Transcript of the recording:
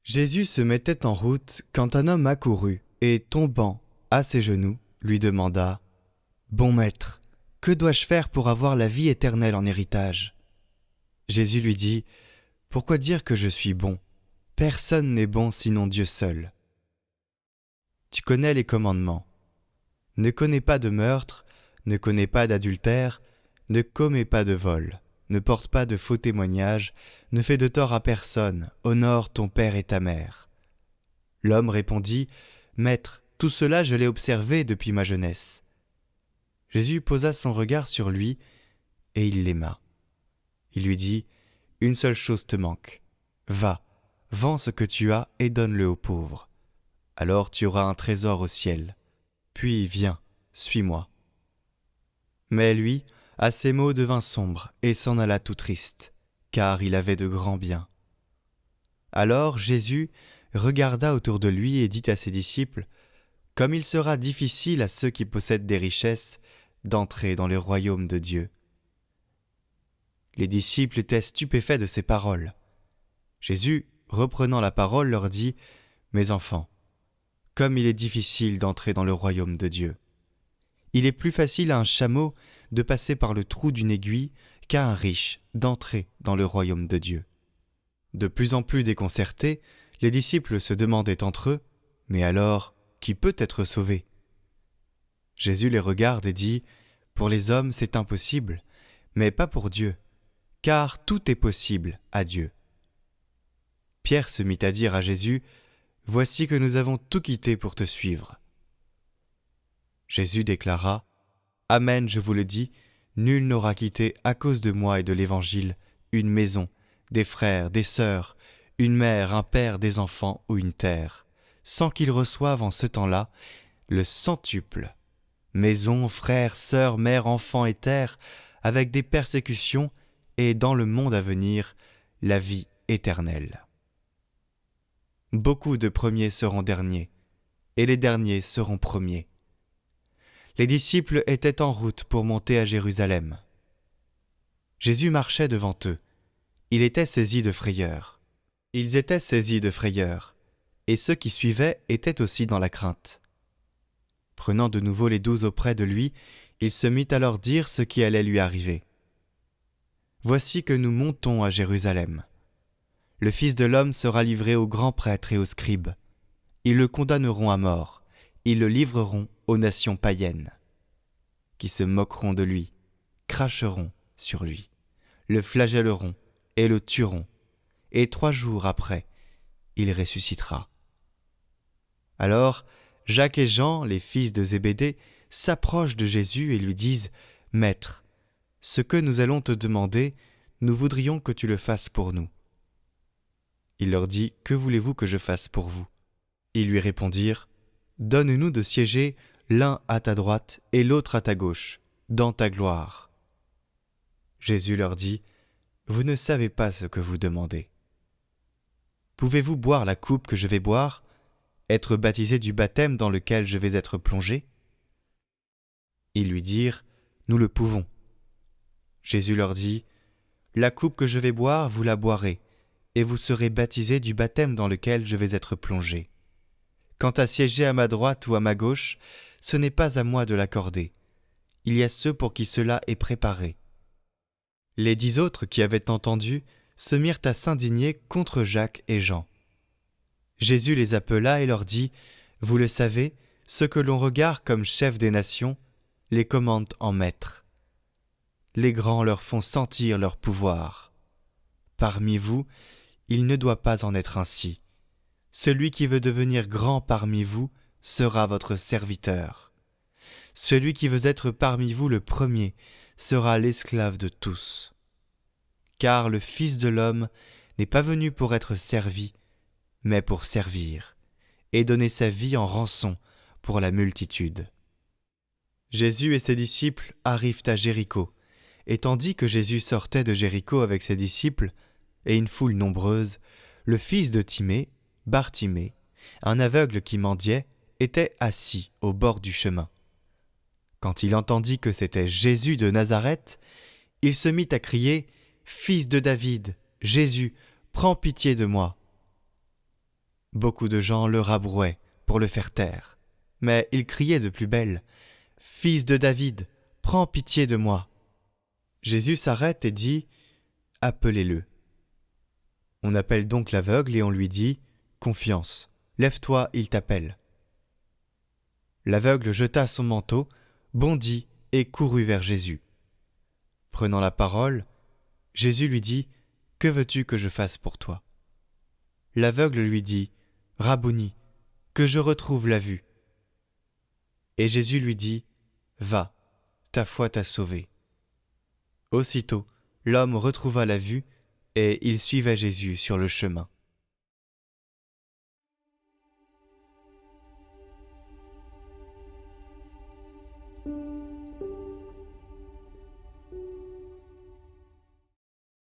Jésus se mettait en route quand un homme accourut et, tombant à ses genoux, lui demanda « Bon maître, que dois-je faire pour avoir la vie éternelle en héritage ?» Jésus lui dit « Pourquoi dire que je suis bon ? Personne n'est bon sinon Dieu seul. Tu connais les commandements. Ne commets pas de meurtre, ne commets pas d'adultère, ne commets pas de vol, ne porte pas de faux témoignages, ne fais de tort à personne, honore ton père et ta mère. » L'homme répondit « Maître, tout cela je l'ai observé depuis ma jeunesse. » Jésus posa son regard sur lui et il l'aima. Il lui dit « Une seule chose te manque. Va, vends ce que tu as et donne-le aux pauvres. Alors tu auras un trésor au ciel. Puis viens, suis-moi. » Mais lui, à ces mots, devint sombre et s'en alla tout triste, car il avait de grands biens. Alors Jésus regarda autour de lui et dit à ses disciples « Comme il sera difficile à ceux qui possèdent des richesses d'entrer dans le royaume de Dieu. » Les disciples étaient stupéfaits de ces paroles. Jésus, reprenant la parole, leur dit « Mes enfants, comme il est difficile d'entrer dans le royaume de Dieu. Il est plus facile à un chameau de passer par le trou d'une aiguille qu'à un riche d'entrer dans le royaume de Dieu. » De plus en plus déconcertés, les disciples se demandaient entre eux « Mais alors, qui peut être sauvé ?» Jésus les regarde et dit « Pour les hommes, c'est impossible, mais pas pour Dieu, car tout est possible à Dieu. » Pierre se mit à dire à Jésus « Voici que nous avons tout quitté pour te suivre. » Jésus déclara « Amen, je vous le dis, nul n'aura quitté à cause de moi et de l'Évangile une maison, des frères, des sœurs, une mère, un père, des enfants ou une terre, sans qu'il reçoive en ce temps-là le centuple. Maison, frères, sœurs, mères, enfants et terre, avec des persécutions, et dans le monde à venir, la vie éternelle. Beaucoup de premiers seront derniers, et les derniers seront premiers. » Les disciples étaient en route pour monter à Jérusalem. Jésus marchait devant eux. Il était saisi de frayeur. Ils étaient saisis de frayeur, et ceux qui suivaient étaient aussi dans la crainte. Prenant de nouveau les 12 auprès de lui, il se mit à leur dire ce qui allait lui arriver. « Voici que nous montons à Jérusalem. Le Fils de l'homme sera livré aux grands prêtres et aux scribes. Ils le condamneront à mort. Ils le livreront aux nations païennes, qui se moqueront de lui, cracheront sur lui, le flagelleront et le tueront. Et 3 jours après, il ressuscitera. » Alors, Jacques et Jean, les fils de Zébédée, s'approchent de Jésus et lui disent « Maître, ce que nous allons te demander, nous voudrions que tu le fasses pour nous. » Il leur dit « Que voulez-vous que je fasse pour vous ?» Ils lui répondirent « Donne-nous de siéger l'un à ta droite et l'autre à ta gauche, dans ta gloire. » Jésus leur dit « Vous ne savez pas ce que vous demandez. Pouvez-vous boire la coupe que je vais boire, être baptisé du baptême dans lequel je vais être plongé ?» Ils lui dirent « Nous le pouvons. » Jésus leur dit « La coupe que je vais boire, vous la boirez, et vous serez baptisés du baptême dans lequel je vais être plongé. Quant à siéger à ma droite ou à ma gauche, ce n'est pas à moi de l'accorder. Il y a ceux pour qui cela est préparé. » Les 10 autres qui avaient entendu se mirent à s'indigner contre Jacques et Jean. Jésus les appela et leur dit « Vous le savez, ceux que l'on regarde comme chefs des nations les commandent en maîtres. Les grands leur font sentir leur pouvoir. Parmi vous, il ne doit pas en être ainsi. Celui qui veut devenir grand parmi vous sera votre serviteur. Celui qui veut être parmi vous le premier sera l'esclave de tous. Car le Fils de l'homme n'est pas venu pour être servi, mais pour servir, et donner sa vie en rançon pour la multitude. » Jésus et ses disciples arrivent à Jéricho, et tandis que Jésus sortait de Jéricho avec ses disciples et une foule nombreuse, le fils de Timée, Bartimée, un aveugle qui mendiait, était assis au bord du chemin. Quand il entendit que c'était Jésus de Nazareth, il se mit à crier « Fils de David, Jésus, prends pitié de moi. » Beaucoup de gens le rabrouaient pour le faire taire. Mais il criait de plus belle « Fils de David, prends pitié de moi !» Jésus s'arrête et dit « Appelez-le ». On appelle donc l'aveugle et on lui dit « Confiance, lève-toi, il t'appelle ». L'aveugle jeta son manteau, bondit et courut vers Jésus. Prenant la parole, Jésus lui dit « Que veux-tu que je fasse pour toi ?» L'aveugle lui dit « Rabouni, que je retrouve la vue. » Et Jésus lui dit « Va, ta foi t'a sauvé. » Aussitôt, l'homme retrouva la vue et il suivait Jésus sur le chemin.